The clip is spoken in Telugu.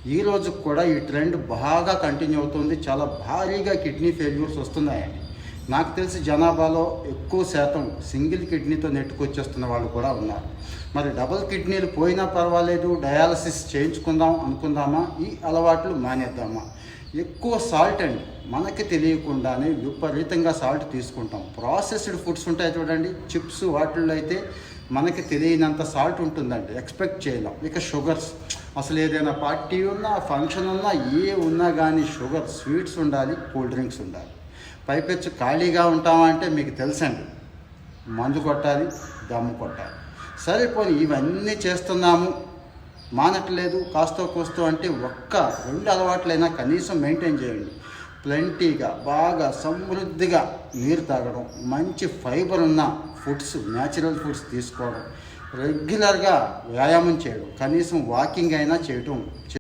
ఈ రోజుకి కూడా ఈ ట్రెండ్ బాగా కంటిన్యూ అవుతుంది. చాలా భారీగా కిడ్నీ ఫెయిల్యూర్స్ వస్తున్నాయండి. నాకు తెలిసి జనాభాలో ఎక్కువ శాతం సింగిల్ కిడ్నీతో నెట్టుకొచ్చేస్తున్న వాళ్ళు కూడా ఉన్నారు. మరి డబుల్ కిడ్నీలు పోయినా పర్వాలేదు, డయాలసిస్ చేయించుకుందాం అనుకుందామా, ఈ అలవాట్లు మానేద్దామా? ఎక్కువ సాల్ట్ అండి, మనకి తెలియకుండానే విపరీతంగా సాల్ట్ తీసుకుంటాం. ప్రాసెస్డ్ ఫుడ్స్ ఉంటాయి చూడండి, చిప్స్, వాటిల్లో అయితే మనకి తెలియనంత సాల్ట్ ఉంటుందండి, ఎక్స్పెక్ట్ చేయలేం. ఇక షుగర్స్, అసలు ఏదైనా పార్టీ ఉన్నా, ఫంక్షన్ ఉన్నా, ఏ ఉన్నా కానీ షుగర్, స్వీట్స్ ఉండాలి, కూల్ డ్రింక్స్ ఉండాలి. పైపెచ్చు ఖాళీగా ఉంటామంటే మీకు తెలుసండి, మందు కొట్టాలి, దమ్ము కొట్టాలి. సరిపోయి ఇవన్నీ చేస్తున్నాము, మానట్లేదు, కాస్తో కూస్తో అంటే ఒక్క 2 అలవాట్లైనా కనీసం మెయింటైన్ చేయండి. ప్లెంటీగా, బాగా సమృద్ధిగా నీరు తాగడం, మంచి ఫైబర్ ఉన్న ఫుడ్స్, న్యాచురల్ ఫుడ్స్ తీసుకోవడం, రెగ్యులర్గా వ్యాయామం చేయడం, కనీసం వాకింగ్ అయినా చేయటం